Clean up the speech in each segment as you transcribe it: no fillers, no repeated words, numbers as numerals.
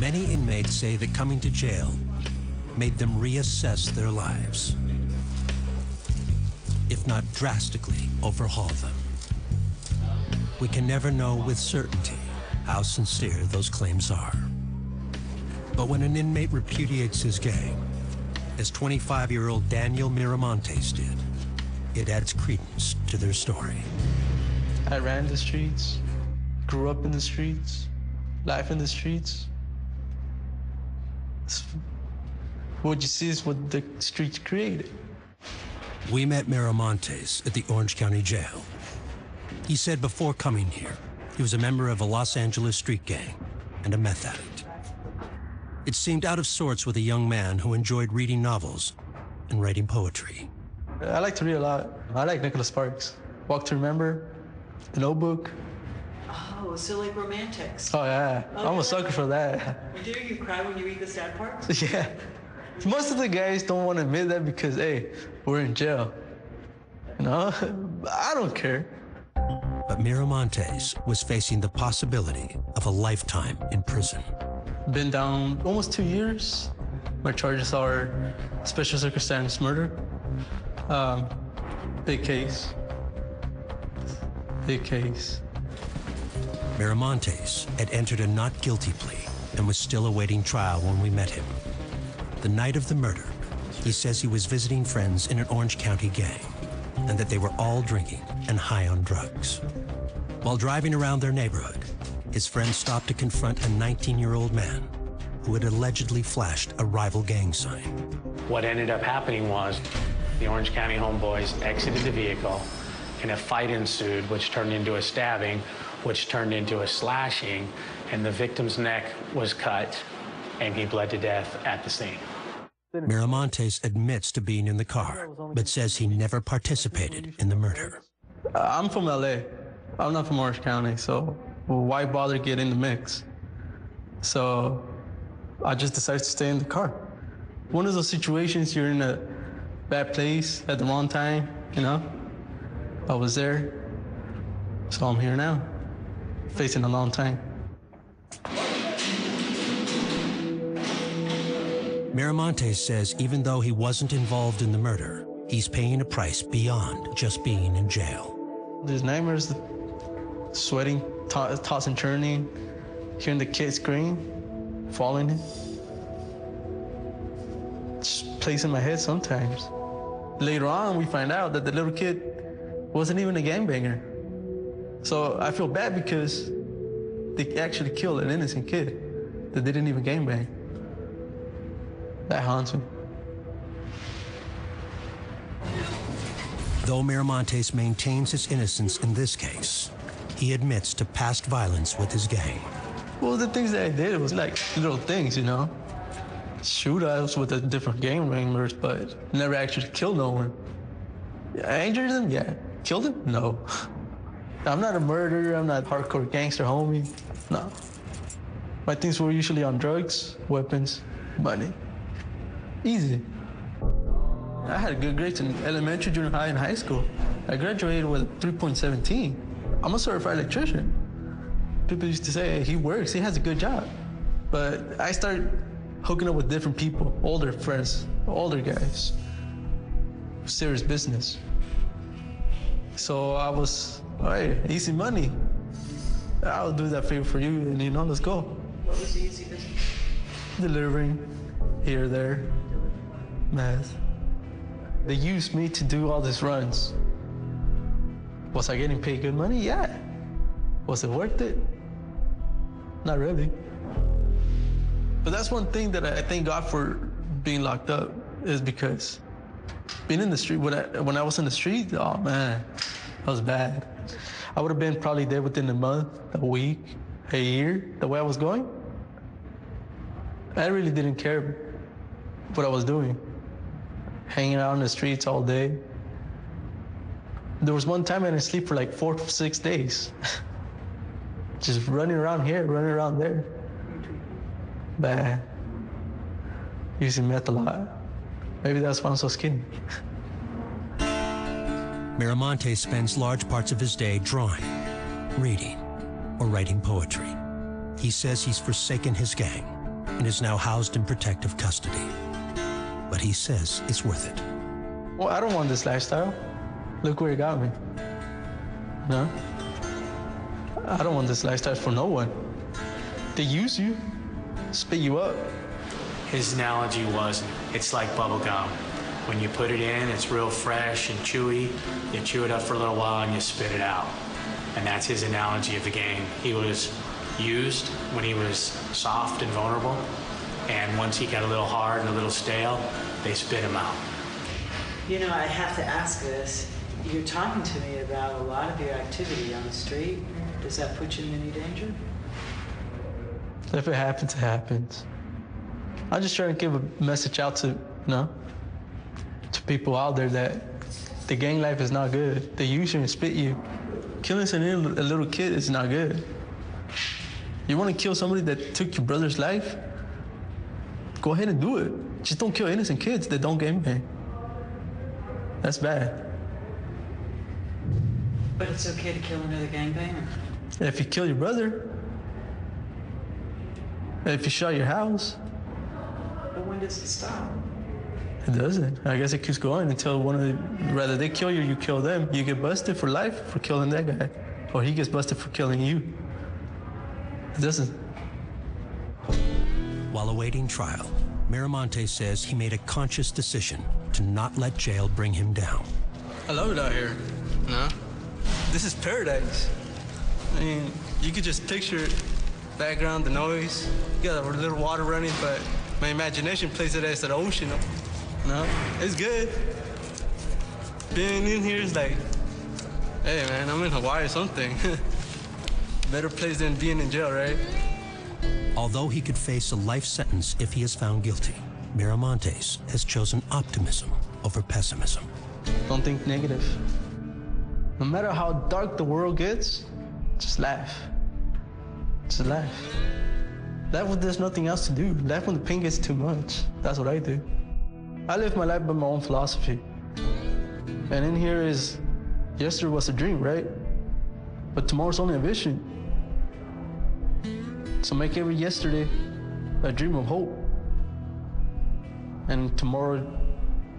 Many inmates say that coming to jail made them reassess their lives, if not drastically overhaul them. We can never know with certainty how sincere those claims are. But when an inmate repudiates his gang, as 25-year-old Daniel Miramontes did, it adds credence to their story. I ran the streets, grew up in the streets, life in the streets. What you see is what the streets created. We met Miramontes at the Orange County Jail. He said before coming here, he was a member of a Los Angeles street gang and a meth addict. It seemed out of sorts with a young man who enjoyed reading novels and writing poetry. I like to read a lot. I like Nicholas Sparks. Walk to Remember, The Notebook. Oh, so like romantics. Oh, yeah. Oh, I'm a sucker for that. Do you cry when you read the sad parts? Yeah. Most of the guys don't want to admit that because, hey, we're in jail. You know? I don't care. But Miramontes was facing the possibility of a lifetime in prison. Been down almost 2 years. My charges are special circumstance murder. Big case. Big case. Miramontes had entered a not guilty plea and was still awaiting trial when we met him. The night of the murder, he says he was visiting friends in an Orange County gang and that they were all drinking and high on drugs. While driving around their neighborhood, his friends stopped to confront a 19-year-old man who had allegedly flashed a rival gang sign. What ended up happening was the Orange County homeboys exited the vehicle and a fight ensued, which turned into a stabbing, which turned into a slashing, and the victim's neck was cut and he bled to death at the scene. Miramontes admits to being in the car, but says he never participated in the murder. I'm from LA. I'm not from Orange County, so why bother getting in the mix? So I just decided to stay in the car. One of those situations, you're in a bad place at the wrong time, you know? I was there, so I'm here now, facing a long time. Miramontes says even though he wasn't involved in the murder, he's paying a price beyond just being in jail. There's nightmares, sweating, tossing and turning, hearing the kid scream, falling. Just plays in my head sometimes. Later on, we find out that the little kid wasn't even a gangbanger. So I feel bad because they actually killed an innocent kid that didn't even gangbang. That haunts me. Though Miramontes maintains his innocence in this case, he admits to past violence with his gang. Well, the things that I did was like little things, you know? Shootouts with the different gang members, but never actually killed no one. I injured them? Yeah. Killed them? No. I'm not a murderer. I'm not a hardcore gangster homie. No. My things were usually on drugs, weapons, money. Easy. I had good grades in elementary, junior high, and high school. I graduated with 3.17. I'm a certified electrician. People used to say, he works, he has a good job. But I started hooking up with different people, older friends, older guys. Serious business. So I was, all right, easy money. I'll do that favor for you, and you know, let's go. What was the easy business? Delivering here, there, meth. They used me to do all these runs. Was I getting paid good money? Yeah. Was it worth it? Not really. But that's one thing that I thank God for being locked up, is because being in the street, when I was in the street, oh man, that was bad. I would have been probably dead within a month, a week, a year, the way I was going. I really didn't care what I was doing. Hanging out in the streets all day. There was one time I didn't sleep for like 4 to 6 days. Just running around here, running around there. Bad. Using meth a lot. Maybe that's why I'm so skinny. Miramontes spends large parts of his day drawing, reading, or writing poetry. He says he's forsaken his gang and is now housed in protective custody. But he says it's worth it. Well, I don't want this lifestyle. Look where it got me. No? I don't want this lifestyle for no one. They use you, spit you up. His analogy was, it's like bubble gum. When you put it in, it's real fresh and chewy. You chew it up for a little while and you spit it out. And that's his analogy of the game. He was used when he was soft and vulnerable. And once he got a little hard and a little stale, they spit him out. You know, I have to ask this. You're talking to me about a lot of your activity on the street. Does that put you in any danger? If it happens, it happens. I'm just trying to give a message out to, to people out there that the gang life is not good. They use you and spit you. Killing a little kid is not good. You want to kill somebody that took your brother's life? Go ahead and do it. Just don't kill innocent kids that don't gang bang. That's bad. But it's okay to kill another gangbanger. If you kill your brother, if you shot your house. But when does it stop? It doesn't. I guess it keeps going until rather they kill you, you kill them. You get busted for life for killing that guy. Or he gets busted for killing you. It doesn't. While awaiting trial, Miramonte says he made a conscious decision to not let jail bring him down. I love it out here. No? This is paradise. I mean, you could just picture background, the noise. You got a little water running, but my imagination plays it as an ocean. No, it's good. Being in here is like, hey man, I'm in Hawaii or something. Better place than being in jail, right? Although he could face a life sentence if he is found guilty, Miramontes has chosen optimism over pessimism. Don't think negative. No matter how dark the world gets, just laugh. Just laugh. Laugh when there's nothing else to do. Laugh when the pain gets too much. That's what I do. I live my life by my own philosophy. And in here is, yesterday was a dream, right? But tomorrow's only a vision. So make every yesterday a dream of hope. And tomorrow,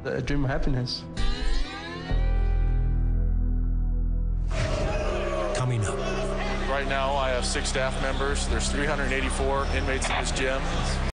a dream of happiness. Coming up. Right now, I have 6 staff members. There's 384 inmates in this gym.